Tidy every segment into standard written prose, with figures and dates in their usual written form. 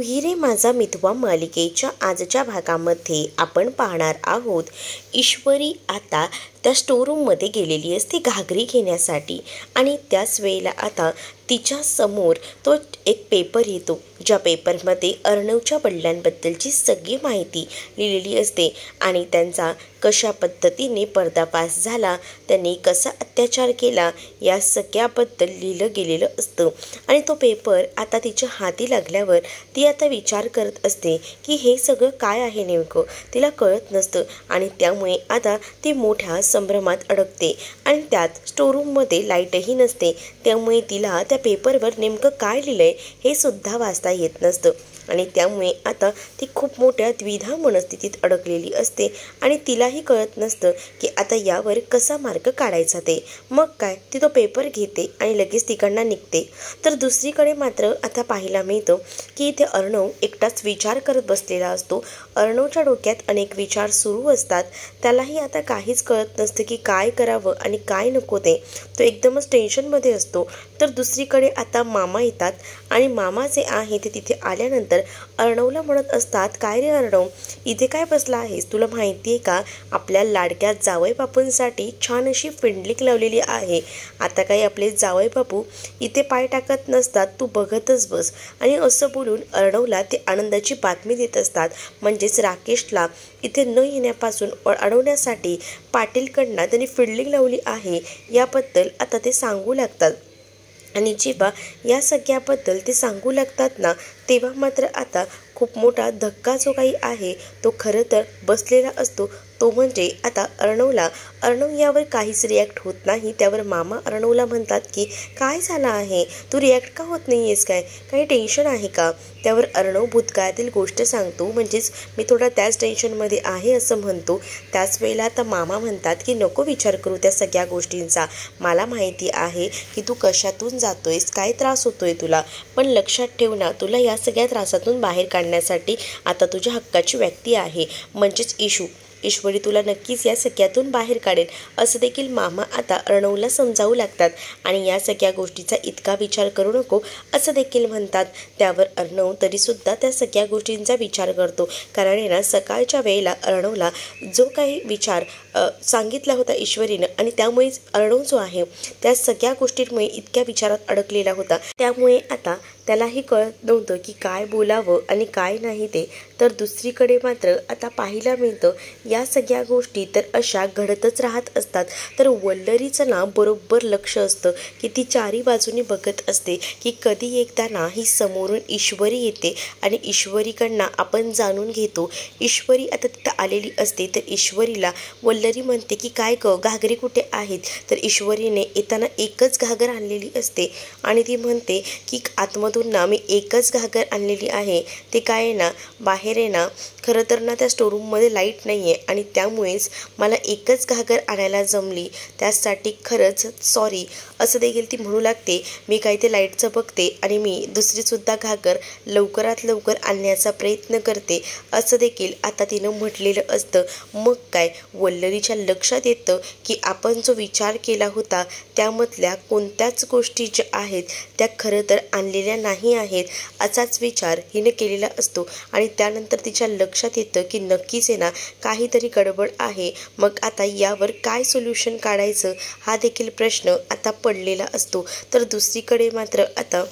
तू ही रे माझा मितवा मालिकेच्या आजच्या भागामध्ये आपण पाहणार आहोत, ईश्वरी आता त्या स्टोरूममध्ये गेलेली असते घागरी घेण्यासाठी आणि त्याच वेळेला आता तिच्या समोर तो एक पेपर येतो, ज्या पेपरमध्ये अर्णवच्या वडिलांबद्दलची सगळी माहिती लिहिलेली असते आणि त्यांचा कशा पद्धतीने पर्दाफाश झाला, त्यांनी कसा अत्याचार केला या सगळ्याबद्दल लिहिलं गेलेलं असतं. आणि तो पेपर आता तिच्या हाती लागल्यावर ती आता विचार करत असते की हे सगळं काय आहे नेमकं, तिला कळत नसतं आणि त्यामुळे आता ती मोठ्या संभ्रमात अडकते. आणि त्यात स्टोरूममध्ये लाईटही नसते, त्यामुळे तिला त्या पेपरवर नेमकं काय लिहिलंय हे सुद्धा वाचता येत नसतं आणि त्यामुळे आता ती खूप मोठ्या द्विधा मनस्थितीत अडकलेली असते आणि तिलाही कळत नसतं की आता यावर कसा मार्ग काढायचा ते. मग काय, ती तो पेपर घेते आणि लगेच तिकडनं निघते. तर दुसरीकडे मात्र आता पाहायला मिळतं की इथे अर्णव एकटाच विचार करत बसलेला असतो. अर्णवच्या डोक्यात अनेक विचार सुरू असतात, त्यालाही आता काहीच कळत नसतं की काय करावं आणि काय नको ते. तो एकदमच टेन्शनमध्ये असतो. तर दुसरीकडे आता मामा येतात आणि मामा जे आहे ते तिथे आल्यानंतर अर्णवला म्हणत असतात, काय रे अर्णव, इथे काय बसला आहेस, तुला माहिती आहे का आपल्या लाडक्या जावई बापूंसाठी छान अशी फिंडलीक लावलेली आहे. आता काही आपले जावई बापू इथे पाय टाकत नसतात, तू बघतच बस. आणि असं बोलून अर्णवला ते आनंदाची बातमी देत असतात. म्हणजेच राकेशला इथे न येण्यापासून अडवण्यासाठी पाटीलकडनं त्यांनी फिल्डिंग लावली आहे याबद्दल आता ते सांगू लागतात. आणि जेव्हा या सगळ्याबद्दल ते सांगू लागतात ना, तेव्हा मात्र आता खूप मोठा धक्का जो काही आहे तो खरं तर बसलेला असतो. तो म्हणजे आता अर्णव यावर काहीच रिॲक्ट होत नाही. त्यावर मामा अर्णवला म्हणतात की काय झालं आहे, तू रिॲक्ट का होत नाही आहेस, काय काही टेन्शन आहे का. त्यावर अर्णव भूतकाळातील गोष्ट सांगतो, म्हणजेच मी थोडा त्याच टेन्शनमध्ये आहे असं म्हणतो. त्याच वेळेला आता मामा म्हणतात की नको विचार करू त्या सगळ्या गोष्टींचा, मला माहिती आहे की तू कशातून जातोयस, काय त्रास होतोय तुला, पण लक्षात ठेव ना, तुला या सगळ्या त्रासातून बाहेर काढण्यासाठी आता तुझ्या हक्काची व्यक्ती आहे, म्हणजेच ईश्वरी तुला नक्कीच या सगळ्यातून बाहेर काढेल असं देखील मामा आता अर्णवला समजावू लागतात. आणि या सगळ्या गोष्टीचा इतका विचार करू नको असं देखील म्हणतात. त्यावर अर्णव तरीसुद्धा त्या सगळ्या गोष्टींचा विचार करतो, कारण आहे ना सकाळच्या वेळेला अर्णवला जो काही विचार सांगितला होता ईश्वरीनं आणि त्यामुळेच अर्णव जो आहे त्या सगळ्या गोष्टींमुळे इतक्या विचारात अडकलेला होता, त्यामुळे आता त्यालाही कळत नव्हतं की काय बोलावं आणि काय नाही ते. तर दुसरीकडे मात्र आता पाहायला मिळतं या सगळ्या गोष्टी तर अशा घडतच राहत असतात. तर वल्लरीचं ना बरोबर लक्ष असतं की ती चारी बाजूनी बघत असते की कधी एकदा ना ही समोरून ईश्वरी येते आणि ईश्वरीकडनं आपण जाणून घेतो. ईश्वरी आता तिथं आलेली असते. तर ईश्वरीला वल्लरी म्हणते की काय ग, घागरी कुठे आहेत. तर ईश्वरीने येताना एकच घागर आणलेली असते आणि ती म्हणते की आतमधून ना मी एकच घागर आणलेली आहे. ते काय आहे ना, बाहेर आहे ना खरं तर ना त्या स्टोरूममध्ये लाईट नाही आहे आणि त्यामुळेच मला एकच घागर आणायला जमली, त्यासाठी खरंच सॉरी असं देखील ती म्हणू लागते. मी काय ते लाईटचं बघते आणि मी दुसरीसुद्धा घागर लवकरात लवकर आणण्याचा प्रयत्न करते असं देखील आता तिनं म्हटलेलं असतं. मग काय वल्लरीच्या लक्षात येतं की आपण जो विचार केला होता त्यामधल्या कोणत्याच गोष्टी ज्या आहेत त्या खरं तर आणलेल्या नाही आहेत असाच विचार हिनं केलेला असतो. आणि त्यानंतर तिच्या लक्षात येतं की नक्कीच आहे ना काहीतरी गडबड आहे. मग आता यावर काय सोल्युशन काढायचं हा देखील प्रश्न आता पडलेला असतो. तर दुसरीकडे मात्र आता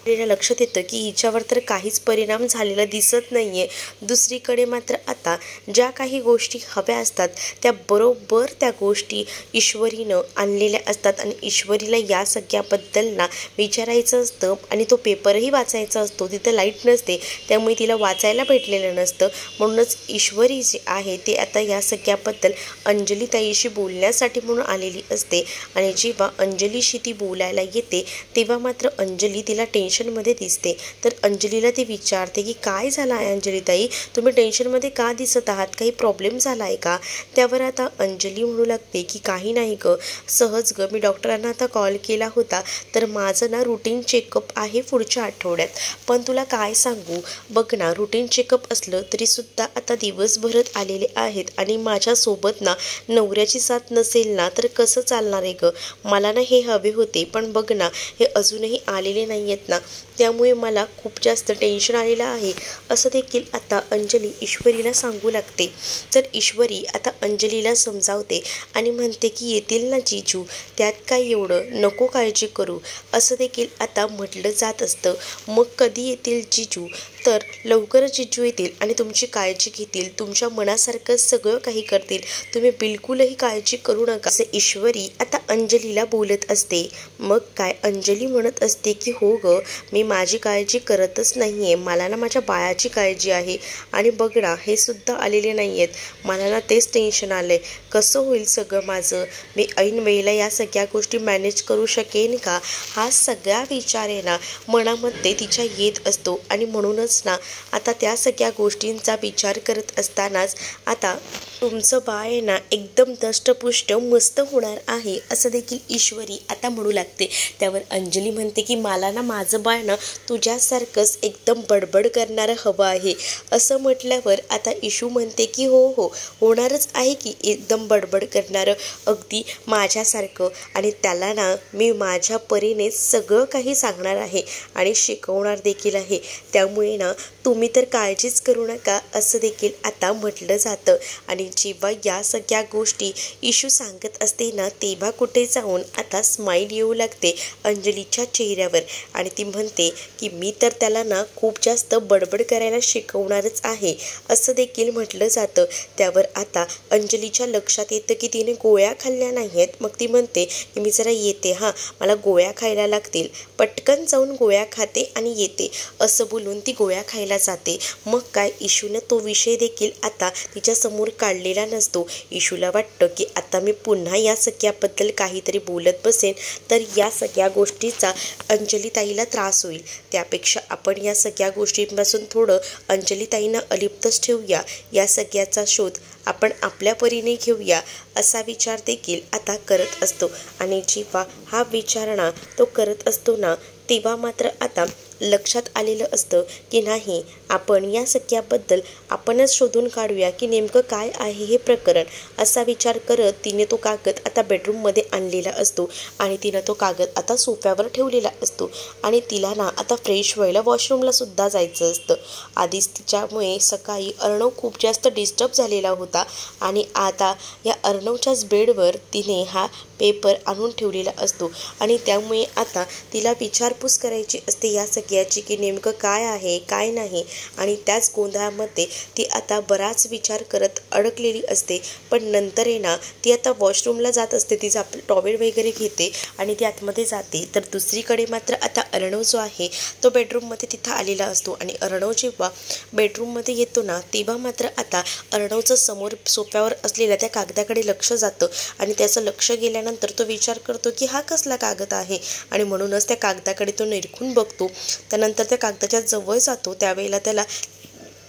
लक्षात येतं की हिच्यावर तर काहीच परिणाम झालेला दिसत नाही आहे. दुसरीकडे मात्र आता ज्या काही गोष्टी हव्या असतात त्या बरोबर त्या गोष्टी ईश्वरीनं आणलेल्या असतात आणि ईश्वरीला या सगळ्याबद्दल ना विचारायचं असतं आणि तो पेपरही वाचायचा असतो. तिथं लाईट नसते त्यामुळे तिला वाचायला भेटलेलं नसतं. म्हणूनच ईश्वरी जी आहे ते आता या सगळ्याबद्दल अंजली ताईशी बोलण्यासाठी म्हणून आलेली असते. आणि जेव्हा अंजलीशी ती बोलायला येते तेव्हा मात्र अंजली तिला टेन्शनमध्ये दिसते. तर अंजलीला ती विचारते की काय झालं आहे अंजलीताई, तुम्ही टेन्शनमध्ये का दिसत आहात, काही प्रॉब्लेम झाला आहे का. त्यावर आता अंजली म्हणू लागते की काही नाही ग, सहज ग, मी डॉक्टरांना आता कॉल केला होता तर माझं ना रुटीन चेकअप आहे पुढच्या आठवड्यात. पण तुला काय सांगू, बघ ना रुटीन चेकअप असलं तरीसुद्धा आता दिवस भरत आलेले आहेत आणि माझ्यासोबत ना नवऱ्याची साथ नसेल ना तर कसं चालणार आहे ग. मला ना हे हवे होते पण बघ ना हे अजूनही आलेले नाही आहेत ना. त्यामुळे मला खूप जास्त टेन्शन आलेलं आहे, असं देखील आता अंजली ईश्वरीला सांगू लागते. तर ईश्वरी आता अंजलीला समजावते आणि म्हणते की येतील ना जीजू, त्यात काय एवढं, नको काळजी करू, असं देखील आता म्हटलं जात असतं. मग कधी येतील जीजू? तर लवकरच जीजू येतील आणि तुमची काळजी घेतील, तुमच्या मनासारखं सगळं काही करतील, तुम्ही बिलकुलही काळजी करू नका, असं ईश्वरी आता अंजलीला बोलत असते. मग काय अंजली म्हणत असते की हो ग, मी माझी काळजी करतच नाही आहे, मला ना माझ्या बाळाची काळजी आहे. आणि बघ ना, हे सुद्धा आलेले नाही आहेत, मला ना तेच टेन्शन आलं आहे, कसं होईल सगळं माझं, मी ऐन वेळेला या सगळ्या गोष्टी मॅनेज करू शकेन का, हा सगळा विचार आहे ना मनामध्ये तिच्या येत असतो. आणि म्हणूनच ना आता त्या सगळ्या गोष्टींचा विचार करत असतानाच आता तुमचं बाळ आहे ना एकदम दष्टपुष्ट मस्त होणार आहे, असं देखील ईश्वरी आता म्हणू लागते. त्यावर अंजली म्हणते की मला ना माझं बाळ ना तुझ्यासारखंच एकदम बडबड करणारं हवं आहे. असं म्हटल्यावर आता ईशू म्हणते की हो हो, होणारच आहे की एकदम बडबड करणारं, अगदी माझ्यासारखं. आणि त्याला ना मी माझ्या परीने सगळं काही सांगणार आहे आणि शिकवणार देखील आहे. त्यामुळे ना तुम्ही तर काळजीच करू नका, असं देखील आता म्हटलं जातं. आणि जेव्हा या सगळ्या गोष्टी ईशू सांगत असते ना, तेव्हा कुठे जाऊन आता स्माईल येऊ लागते अंजलीच्या चेहऱ्यावर. आणि ती म्हणते की मी तर त्याला ना खूप जास्त बडबड करायला शिकवणारच आहे, असं देखील म्हटलं जातं. त्यावर आता अंजलीच्या लक्षात येतं की तिने गोळ्या खाल्ल्या नाही आहेत. मग ती म्हणते की मी जरा येते, हां मला गोळ्या खायला लागतील, पटकन जाऊन गोळ्या खाते आणि येते, असं बोलून ती गोळ्या खायला जाते. मग काय ईशूने तो विषय देखील आता तिच्यासमोर काढलेला नसतो. ईशूला वाटतं की आता मी पुन्हा या सगळ्याबद्दल काहीतरी बोलत बसेन तर या सगळ्या गोष्टीचा अंजलीताईला त्रास होईल, त्यापेक्षा आपण या सगळ्या गोष्टींपासून थोडं अंजलीताईंना अलिप्तच ठेवूया, या सगळ्याचा शोध आपण आपल्या परीने घेऊया, असा विचार देखील आता करत असतो. आणि जेव्हा हा विचारणा तो करत असतो ना, तेव्हा मात्र आता लक्षात आलेलं असतं की नाही, आपण या सगळ्याबद्दल आपणच शोधून काढूया की नेमकं काय आहे हे प्रकरण, असा विचार करत तिने तो कागद आता बेडरूममध्ये आणलेला असतो. आणि तिनं तो कागद आता सोफ्यावर ठेवलेला असतो. आणि तिला ना आता फ्रेश व्हायला वॉशरूमला सुद्धा जायचं असतं. आधीच तिच्यामुळे सकाळी अर्णव खूप जास्त डिस्टर्ब झालेला होता आणि आता या अर्णवच्याच बेडवर तिने हा पेपर आणून ठेवलेला असतो. आणि त्यामुळे आता तिला विचारपूस करायची असते या सगळ्याची की नेमकं काय आहे काय नाही. आणि त्याच गोंधळामध्ये ती आता बराच विचार करत अडकलेली असते. पण नंतर आहे ना ती आता वॉशरूमला जात असते, तिचा आपलं टॉवेल वगैरे घेते आणि ती आतमध्ये जाते. तर दुसरीकडे मात्र आता अर्णव जो आहे तो बेडरूममध्ये तिथं आलेला असतो. आणि अर्णव जेव्हा बेडरूममध्ये येतो ना, तेव्हा मात्र आता अर्णवचं समोर सोफ्यावर असलेल्या त्या कागदाकडे लक्ष जातं. आणि त्याचं लक्ष गेल्यानंतर तो विचार करतो की हा कसला कागद आहे, आणि म्हणूनच त्या कागदाकडे तो निरखून बघतो. त्यानंतर त्या कागदाच्या जवळ जातो, त्यावेळेला त्याला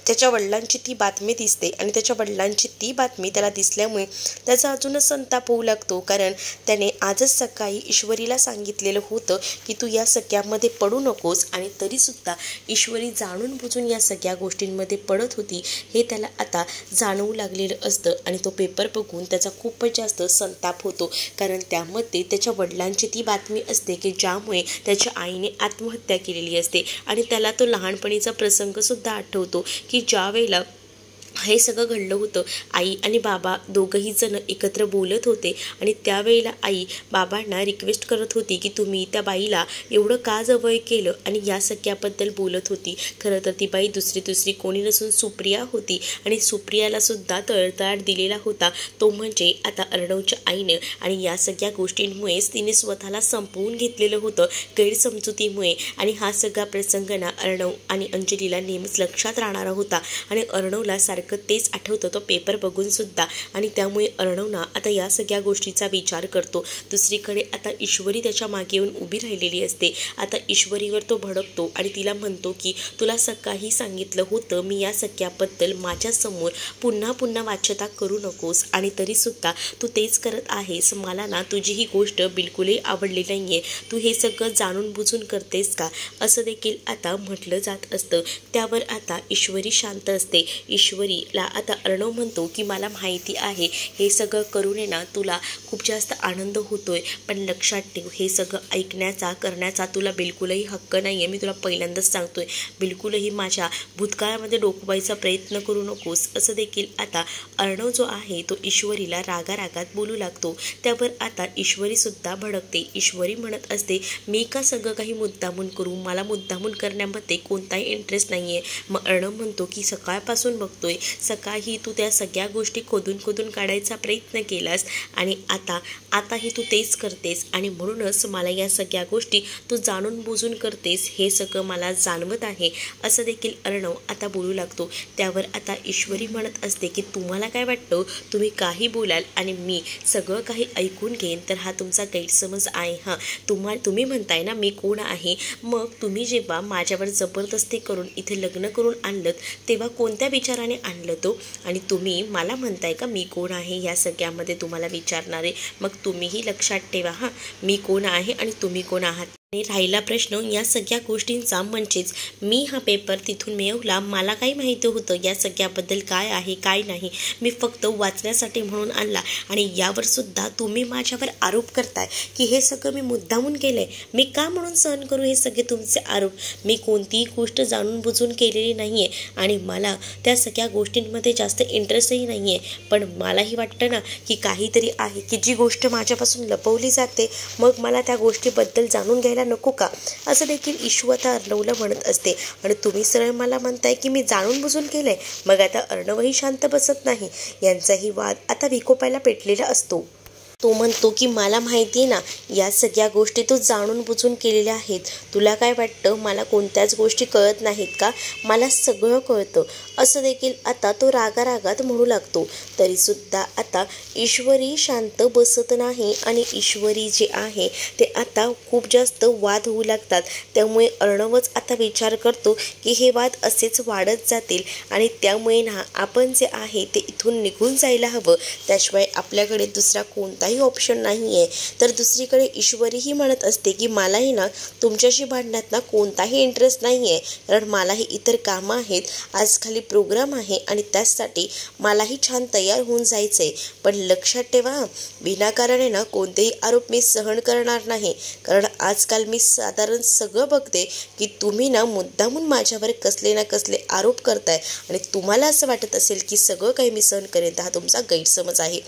त्याच्या वडिलांची ती बातमी दिसते. आणि त्याच्या वडिलांची ती बातमी त्याला दिसल्यामुळे त्याचा अजूनच संताप होऊ लागतो, कारण त्याने आजच सकाळी ईश्वरीला सांगितलेलं होतं की तू या सगळ्यामध्ये पडू नकोस, आणि तरीसुद्धा ईश्वरी जाणून बुजून या सगळ्या गोष्टींमध्ये पडत होती, हे त्याला आता जाणवू लागलेलं असतं. आणि तो पेपर बघून त्याचा खूपच जास्त संताप होतो, कारण त्यामध्ये त्याच्या वडिलांची ती बातमी असते की ज्यामुळे त्याच्या आईने आत्महत्या केलेली असते. आणि त्याला तो लहानपणीचा प्रसंगसुद्धा आठवतो की ज्या वेळेला हे सगळं घडलं होतं, आई आणि बाबा दोघंही जण एकत्र बोलत होते. आणि त्यावेळेला आई बाबांना रिक्वेस्ट करत होती की तुम्ही त्या बाईला एवढं का जवळ केलं, आणि या सगळ्याबद्दल बोलत होती. खरं तर ती बाई दुसरी कोणी नसून सुप्रिया होती. आणि सुप्रियाला सुद्धा तळतळाट दिलेला होता तो म्हणजे आता अर्णवच्या आईनं. आणि या सगळ्या गोष्टींमुळेच तिने स्वतःला संपवून घेतलेलं होतं गैरसमजुतीमुळे. आणि हा सगळा प्रसंग ना अर्णव आणि अंजलीला नेहमीच लक्षात राहणारा होता. आणि अर्णवला सारखं तेच आठवतं तो पेपर बघून सुद्धा. आणि त्यामुळे अर्णव ना आता या सगळ्या गोष्टीचा विचार करतो. दुसरीकडे आता ईश्वरी त्याच्या मागे येऊन उभी राहिलेली असते. आता ईश्वरीवर तो भडकतो आणि तिला म्हणतो की तुला सकाळी सांगितलं होतं मी या सगळ्याबद्दल माझ्यासमोर पुन्हा वाच्यता करू नकोस, आणि तरीसुद्धा तू तेच करत आहेस. मला ना तुझी ही गोष्ट बिलकुलही आवडली नाही आहे, तू हे सगळं जाणून बुजून करतेस का, असं देखील आता म्हटलं जात असतं. त्यावर आता ईश्वरी शांत असते. ईश्वरी ईश्वरीला आता अर्णव म्हणतो की मला माहिती आहे हे सगळं करून आहे ना तुला खूप जास्त आनंद होतोय, पण लक्षात ठेव हे सगळं ऐकण्याचा करण्याचा तुला बिलकुलही हक्क नाही आहे. मी तुला पहिल्यांदाच सांगतोय, बिलकुलही माझ्या भूतकाळामध्ये डोकवायचा प्रयत्न करू नकोस. असं देखील आता अर्णव जो आहे तो ईश्वरीला रागारागात बोलू लागतो. त्यावर आता ईश्वरीसुद्धा भडकते. ईश्वरी म्हणत असते, मी का सगळं काही मुद्दामून करू, मला मुद्दामून करण्यामध्ये कोणताही इंटरेस्ट नाही आहे. मग अर्णव म्हणतो की सकाळपासून बघतोय, सकाळी तू त्या सगळ्या गोष्टी खोदून खोदून काढायचा प्रयत्न केलास आणि आताही तू तेच करतेस आणि म्हणूनच मला या सगळ्या गोष्टी तू जाणून बुजून करतेस हे सगळं मला जाणवत आहे. असं देखील अर्णव आता बोलू लागतो. त्यावर आता ईश्वरी म्हणत असते की तुम्हाला काय वाटतं, तुम्ही काही बोलाल आणि मी सगळं काही ऐकून घेईन, तर हा तुमचा गैरसमज आहे. हां, तुम्ही म्हणताय ना मी कोण आहे, मग तुम्ही जेव्हा माझ्यावर जबरदस्ती करून इथे लग्न करून आणलं तेव्हा कोणत्या विचाराने आणलं तो, आणि तुम्ही मला म्हणताय का मी कोण आहे या सगळ्यामध्ये तुम्हाला विचारणारे. मग तुम्हीही लक्षात ठेवा हां, मी कोण आहे आणि तुम्ही कोण आहात. आणि राहिला प्रश्न या सगळ्या गोष्टींचा, म्हणजेच मी हा पेपर तिथून मिळवला, मला काही माहिती होतं या सगळ्याबद्दल काय आहे काय नाही, मी फक्त वाचण्यासाठी म्हणून आणला आणि यावर सुद्धा तुम्ही माझ्यावर आरोप करताय की हे सगळं मी मुद्दामून केलं आहे. मी का म्हणून सहन करू हे सगळे तुमचे आरोप. मी कोणतीही गोष्ट जाणून बुजून केलेली नाही आहे आणि मला त्या सगळ्या गोष्टींमध्ये जास्त इंटरेस्टही नाही आहे, पण मलाही वाटतं ना की काहीतरी आहे की जी गोष्ट माझ्यापासून लपवली जाते, मग मला त्या गोष्टीबद्दल जाणून घ्यायला नको का. असं देखील ईशू आता अर्णवला म्हणत असते. आणि तुम्ही सरळ मला म्हणताय की मी जाणून बुजून केलंय. मग आता अर्णवही शांत बसत नाही. यांचाही वाद आता विकोपायला पेटलेला असतो. तो म्हणतो की मला माहिती आहे ना या सगळ्या गोष्टी तू जाणून बुजून केलेल्या आहेत. तुला काय वाटतं मला कोणत्याच गोष्टी कळत नाहीत का, मला सगळं कळतं. असं देखील आता तो रागारागात म्हणू लागतो. तरीसुद्धा आता ईश्वरी शांत बसत नाही आणि ईश्वरी जे आहे ते आता खूप जास्त वाद होऊ लागतात. त्यामुळे अर्णवच आता विचार करतो की हे वाद असेच वाढत जातील आणि त्यामुळे ना आपण जे आहे ते इथून निघून जायला हवं. त्याशिवाय आपल्याकडे दुसरा कोणताही ऑप्शन नाही आहे. तर दुसरीकडे ईश्वरीही म्हणत असते की मलाही ना तुमच्याशी भांडण्यात ना कोणताही इंटरेस्ट नाही आहे, कारण मलाही इतर कामं आहेत. आज खाली प्रोग्राम आहे आणि त्याचसाठी मलाही छान तयार होऊन जायचं आहे. पण लक्षात ठेवा, विनाकारण आहे ना कोणतेही आरोप मी सहन करणार नाही, कारण आजकाल मी साधारण सगळं बघते की तुम्ही ना मुद्दामून माझ्यावर कसले ना कसले आरोप करताय आणि तुम्हाला असं वाटत असेल की सगळं काही मी सहन करेन, तर हा तुमचा गैरसमज आहे.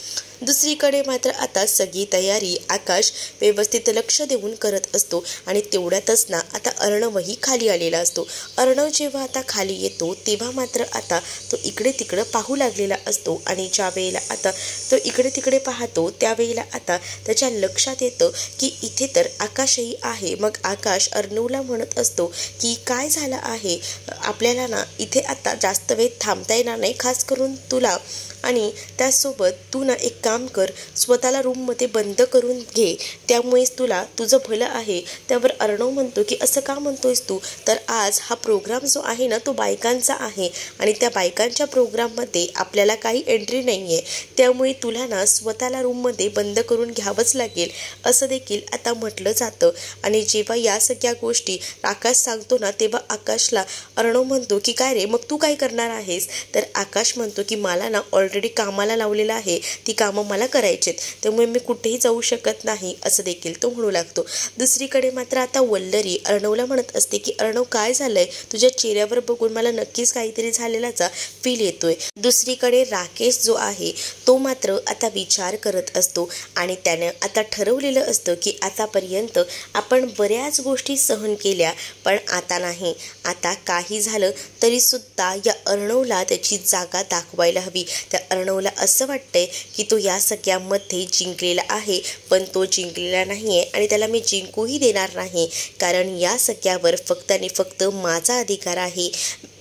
दुसरीकडे मात्र आता सगळी तयारी आकाश व्यवस्थित लक्ष देऊन करत असतो आणि तेवढ्यातच ना आता अर्णवही खाली आलेला असतो. अर्णव जेव्हा आता खाली येतो तेव्हा मात्र आता तो इकडे तिकडं पाहू लागलेला असतो आणि ज्या वेळेला आता तो इकडे तिकडे पाहतो त्यावेळेला आता त्याच्या लक्षात येतं की इथे तर आकाशही आहे. मग आकाश अर्णवला म्हणत असतो की काय झालं आहे, आपल्याला ना इथे आता जास्त वेळ थांबता येणार नाही, खास करून तुला, आणि त्याचसोबत तू ना एक काम कर, स्वतःला रूममध्ये बंद करून घे, त्यामुळेच तुझं भलं आहे. त्यावर अर्णव म्हणतो की असं का म्हणतोयस तू, तर आज हा प्रोग्राम जो आहे ना तो बायकांचा आहे आणि त्या बायकांच्या प्रोग्राममध्ये आपल्याला काही एंट्री नाही आहे, त्यामुळे तुला ना स्वतःला रूममध्ये बंद करून घ्यावंच लागेल, असं देखील आता म्हटलं जातं. आणि जेव्हा या सगळ्या गोष्टी आकाश सांगतो ना तेव्हा आकाशला अर्णव म्हणतो की काय रे, मग तू काय करणार आहेस. तर आकाश म्हणतो की मला ना ऑलरेडी कामाला लावलेलं आहे, ती कामं मला करायचेत, त्यामुळे मी कुठेही जाऊ शकत नाही, असं देखील तो म्हणू लागतो. दुसरीकडे मात्र आता वल्लरी अर्णवला म्हणत असते की अर्णव काय झालंय, तुझ्या चेहऱ्यावर बघून मला नक्कीच काहीतरी झालेलाचा फील येतोय. दुसरीकडे राकेश जो आहे तो मात्र आता विचार करत असतो आणि त्यानं आता ठरवलेलं असतं की आतापर्यंत आपण बऱ्याच गोष्टी सहन केल्या, पण आता नाही, आता काही झालं तरीसुद्धा या अर्णवला त्याची जागा दाखवायला हवी. त्या अर्णवला असं वाटतंय की तो या सगळ्यामध्ये जिंकलेला आहे, पण तो जिंकलेला नाही आहे आणि त्याला मी जिंकूही देणार नाही, कारण या सगळ्यावर फक्त आणि फक्त माझा अधिकार आहे.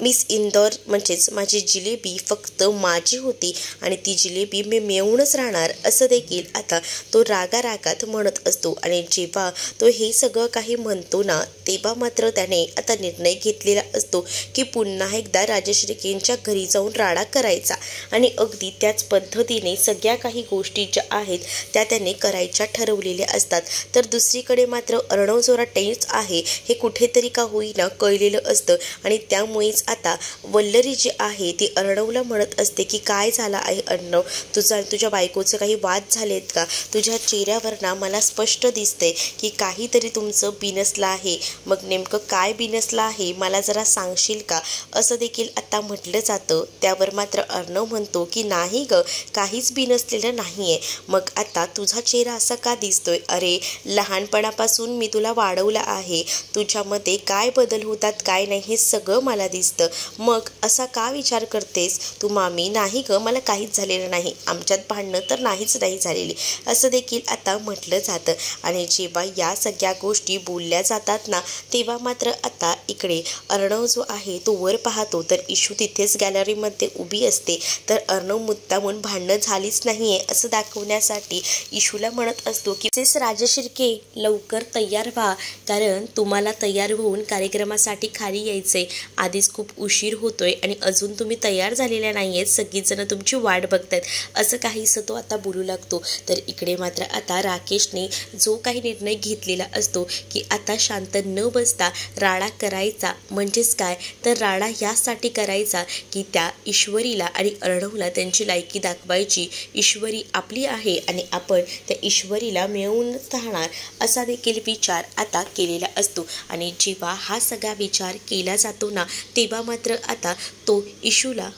मिस इंदौर म्हणजेच माझी जिलेबी फक्त माझी होती आणि ती जिलेबी मी मिळवूनच राहणार, असं देखील आता तो रागारागात म्हणत असतो. आणि जेव्हा तो हे सगळं काही म्हणतो ना तेव्हा मात्र त्याने आता निर्णय घेतलेला असतो की पुन्हा एकदा राजश्रीकेंच्या घरी जाऊन राडा करायचा आणि अगदी त्याच पद्धतीने सगळ्या काही गोष्टी ज्या आहेत त्या त्याने करायच्या ठरवलेल्या असतात. तर दुसरीकडे मात्र अर्णव जोरा टेन्स आहे हे कुठेतरी का होईना कळलेलं असतं आणि त्यामुळेच आता वल्लरी जी आहे ती अर्णवला म्हणत असते की काय झालं आहे अर्णव, तुझ्या बायकोचं काही वाद झालेत का? तुझ्या चेहऱ्यावर ना मला स्पष्ट दिसतंय की काहीतरी तुमचं बिनसलं आहे. मग नेमकं काय बिनसलं आहे मला जरा सांगशील का, असं देखील आता म्हटलं जातं. त्यावर मात्र अर्णव म्हणतो की नाही ग, काहीच बिनसलेलं नाहीये. मग आता तुझा चेहरा असा का दिसतोय? अरे लहानपणापासून मी तुला वाढवलं आहे, तुझ्यामध्ये काय बदल होतात काय नाही हे सगळं मला दिसतं. मग असा का विचार करतेस तू मामी? नाही ग, मला काहीच झालेलं नाही, आमच्यात भांडणं तर नाहीच नाही झालेली, असं देखील आता म्हटलं जातं. आणि जेव्हा या सगळ्या गोष्टी बोलल्या जातात ना तेव्हा मात्र आता इकडे अर्णव जो आहे तो वर पाहतो तर इशू तिथेच गॅलरीमध्ये उभी असते. तर अर्णव मुद्दामून भांडणं झालीच नाहीये असं दाखवण्यासाठी इशूला म्हणत असतो की मिसेस राजशिर्के लवकर तयार व्हा, कारण तुम्हाला तयार होऊन कार्यक्रमासाठी खाली यायचंय. आधीच खूप उशीर होतोय आणि अजून तुम्ही तयार झालेल्या नाहीयेत, सगळीजण तुमची वाट बघतायत, असं काहीसं तो आता बोलू लागतो. तर इकडे मात्र आता राकेशने जो काही निर्णय घेतलेला असतो की आता शांत न बसता राडा करायचा. म्हणजेच काय तर राडा यासाठी करायचा की त्या ईश्वरीला आणि अर्णवला त्यांची लायकी दाखवायची. ईश्वरी आपली आहे आणि आपण त्या ईश्वरीला मिळवून राहणार असा देखील विचार आता केलेला असतो. आणि जेव्हा हा सगळा विचार केला जातो ना तेव्हा मात्र आता तो इशूला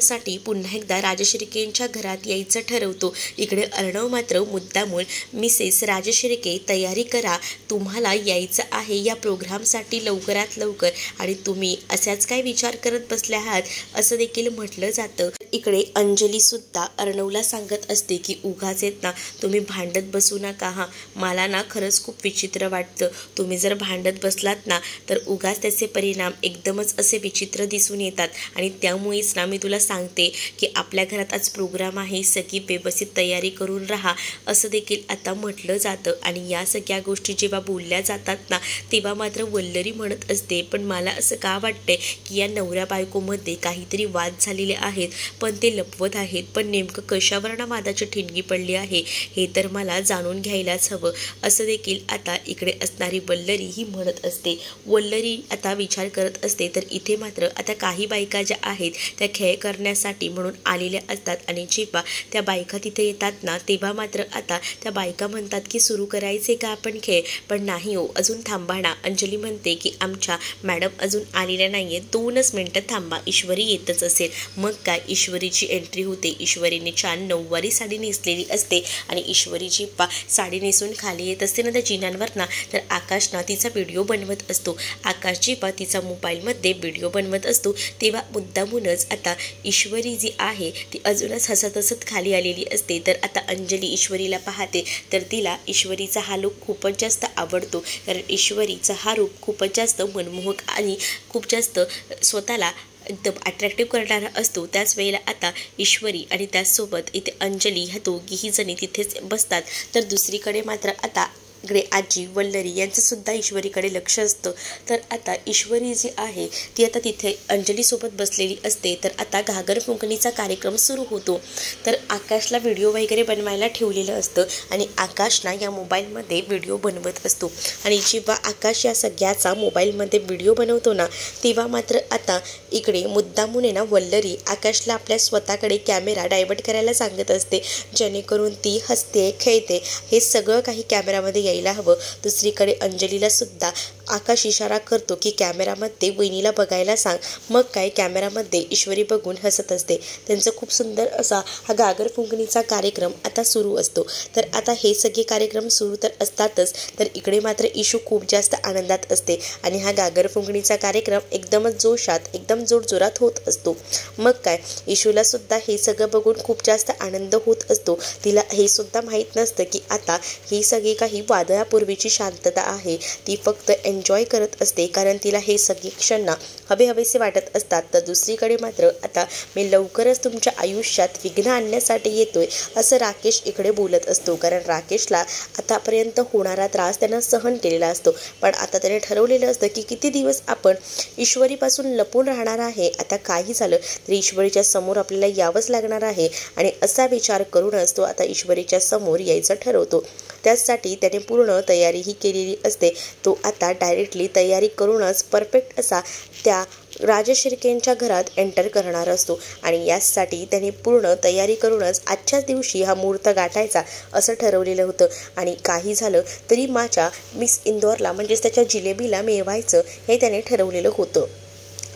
साठी पुन्हा एकदा राजशिर्केंच्या घरात यायचं ठरवतो. इकडे अर्णव मात्र मुद्दामून मिसेस राजशिर्के तयारी करा, तुम्हाला यायचं आहे या प्रोग्रामसाठी लवकरात लवकर आणि तुम्ही असाच काय विचार करत बसल्या आहात असं देखील म्हटलं जातं. इकडे अंजली सुद्धा अर्णवला सांगत असते की उगाच येत ना तुम्ही भांडत बसू नका हा, मला ना खरंच खूप विचित्र वाटतं, तुम्ही जर भांडत बसलात ना तर उगाच त्याचे परिणाम एकदमच असे विचित्र दिसून येतात आणि त्यामुळेच ना मी तुला सांगते की आपल्या घरात आज प्रोग्राम आहे, सगळी व्यवस्थित तयारी करून राहा असं देखील आता म्हटलं जातं. आणि या सगळ्या गोष्टी जेव्हा बोलल्या जातात ना तेव्हा मात्र वल्लरी म्हणत असते पण मला असं का वाटतंय की या नवऱ्या बायकोमध्ये काहीतरी वाद झालेले आहेत पण ते लपवत आहेत, पण नेमकं कशावर ना वादाची ठिणगी पडली आहे हे तर मला जाणून घ्यायलाच हवं असं देखील आता इकडे असणारी वल्लरी ही म्हणत असते. वल्लरी आता विचार करत असते तर इथे मात्र आता काही बायका ज्या आहेत त्या खेळ करण्यासाठी म्हणून आलेल्या असतात आणि जेव्हा त्या बायका तिथे येतात ना तेव्हा मात्र आता त्या बायका म्हणतात की सुरू करायचे का आपण खेळ, पण नाही हो अजून थांबा ना. अंजली म्हणते की आमच्या मॅडम अजून आलेल्या नाहीये, 2च मिनटं थांबा, ईश्वरी येतच असेल. मग काय ईश्वरीची एंट्री होते. ईश्वरीने छान नऊवारी साडी नेसलेली असते आणि ईश्वरी जेव्हा साडी नेसून खाली येत असते ना त्या जिन्यांवर ना तर आकाश ना तिचा व्हिडिओ बनवत असतो. आकाश जेव्हा तिचा मोबाईलमध्ये व्हिडिओ बनवत असतो तेव्हा मुद्दामूनच आता ईश्वरी जी आहे ती अजूनच हसत हसत खाली आलेली असते. तर आता अंजली ईश्वरीला पाहते तर तिला ईश्वरीचा हा लूक खूपच जास्त आवडतो, कारण ईश्वरीचा हा रूप खूपच जास्त मनमोहक आणि खूप जास्त स्वतःला एकदम अट्रॅक्टिव्ह करणारा असतो. त्याच वेळेला आता ईश्वरी आणि त्याचसोबत इथे अंजली ह्या दोघीही जणी तिथेच बसतात. तर दुसरीकडे मात्र आता इकडे आजी वल्लरी यांचंसुद्धा ईश्वरीकडे लक्ष असतं. तर आता ईश्वरी जी आहे ती आता तिथे अंजलीसोबत बसलेली असते. तर आता घागर फुंकणीचा कार्यक्रम सुरू होतो. तर आकाशला व्हिडिओ वगैरे बनवायला ठेवलेलं असतं आणि आकाश ना या मोबाईलमध्ये व्हिडिओ बनवत असतो. आणि जेव्हा आकाश या सगळ्याचा मोबाईलमध्ये व्हिडिओ बनवतो ना तेव्हा मात्र आता इकडे मुद्दामून ना वल्लरी आकाशला आपल्या स्वतःकडे कॅमेरा डायव्हर्ट करायला सांगत असते, जेणेकरून ती हसते खेळते हे सगळं काही कॅमेरामध्ये यायला हवं. दुसरीकडे अंजलीला सुद्धा आकाश इशारा करतो की कॅमेरामध्ये वहिनीला बघायला सांग. मग काय कॅमेरामध्ये ईश्वरी बघून हसत असते. त्यांचं खूप सुंदर असा हा घागर फुंकणीचा कार्यक्रम आता सुरू असतो. तर आता हे सगळे कार्यक्रम सुरू तर असतातच, तर इकडे मात्र इशू खूप जास्त आनंदात असते आणि हा घागर फुंकणीचा कार्यक्रम एकदमच जोशात एकदम जोरजोरात होत असतो. मग काय इशूला सुद्धा हे सगळं बघून खूप जास्त आनंद होत असतो. तिला हे सुद्धा माहीत नसतं की आता ही सगळी काही वादळापूर्वीची शांतता आहे, ती फक्त एन्जॉय करत असते, कारण तिला हे सगळे क्षण हवेसे वाटत असतात. तर दुसरीकडे मात्र आता मी लवकरच तुमच्या आयुष्यात विघ्न आणण्यासाठी येतोय असं राकेश इकडे बोलत असतो. कारण राकेशला आतापर्यंत होणारा त्रास त्यानं सहन केलेला असतो, पण आता त्याने ठरवलेलं असतं की किती दिवस आपण ईश्वरीपासून लपून राहणार आहे. आता काही झालं तरी ईश्वरीच्या समोर आपल्याला यावंच लागणार आहे आणि असा विचार करूनच तो आता ईश्वरीच्या समोर यायचं ठरवतो. त्यासाठी त्याने पूर्ण तयारीही केलेली असते. तो आता डायरेक्टली तयारी करूनच परफेक्ट असा त्या राजशिर्केंच्या घरात एंटर करणार असतो आणि यासाठी त्याने पूर्ण तयारी करूनच आजच्याच दिवशी हा मुहूर्त गाठायचा असं ठरवलेलं होतं. आणि काही झालं तरी माझ्या मिस इंदौरला म्हणजेच त्याच्या जिलेबीला मिळवायचं हे त्याने ठरवलेलं होतं.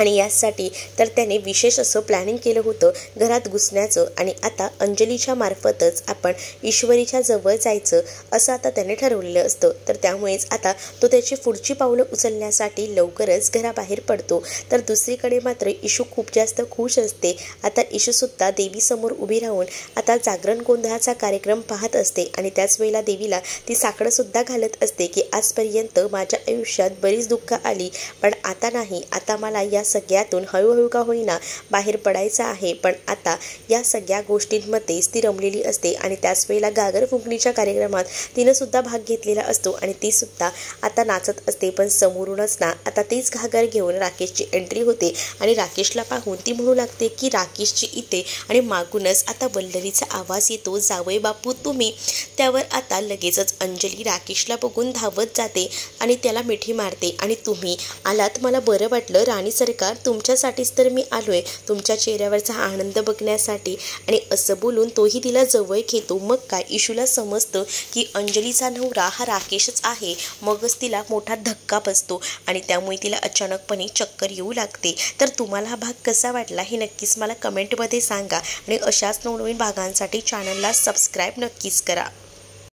आणि यासाठी तर त्याने विशेष असं प्लॅनिंग केलं होतं घरात घुसण्याचं. आणि आता अंजलीच्या मार्फतच आपण ईश्वरीच्या जवळ जायचं असं आता त्याने ठरवलेलं असतं. तर त्यामुळेच आता तो त्याची पुढची पावलं उचलण्यासाठी लवकरच घराबाहेर पडतो. तर दुसरीकडे मात्र इशू खूप जास्त खुश असते. आता इशूसुद्धा देवीसमोर उभी राहून आता जागरण गोंधळाचा कार्यक्रम पाहत असते आणि त्याच वेळेला देवीला ती साकडंसुद्धा घालत असते की आजपर्यंत माझ्या आयुष्यात बरीच दुःख आली, पण आता नाही, आता मला या सगळ्यातून हळूहळू का होईना बाहेर पडायचं आहे. पण आता या सगळ्या गोष्टींमध्येच ती रमलेली असते आणि त्याच वेळेला घागर फुंकणीच्या कार्यक्रमात तिनं सुद्धा भाग घेतलेला असतो आणि ती सुद्धा आता नाचत असते. पण समोरूनच आता तीच घागर घेऊन राकेशची एंट्री होते आणि राकेशला पाहून ती म्हणू लागते की राकेशची इथे, आणि मागूनच आता वल्लरीचा आवाज येतो, जावई बापू तुम्ही. त्यावर आता लगेचच अंजली राकेशला बघून धावत जाते आणि त्याला मिठी मारते आणि तुम्ही आलात, मला बरं वाटलं राणी सरकार, तुमच्यासाठीच तर मी आलोय, तुमच्या चेहऱ्यावरचा आनंद बघण्यासाठी. आणि असं बोलून तोही तिला जवळ घेतो. मग काय इशूला समजतं की अंजलीचा नवरा हा राकेशच आहे. मगच तिला मोठा धक्का बसतो आणि त्यामुळे तिला अचानकपणे चक्कर येऊ लागते. तर तुम्हाला हा भाग कसा वाटला हे नक्कीच मला कमेंटमध्ये सांगा आणि अशाच नवनवीन भागांसाठी चॅनलला सबस्क्राईब नक्कीच करा.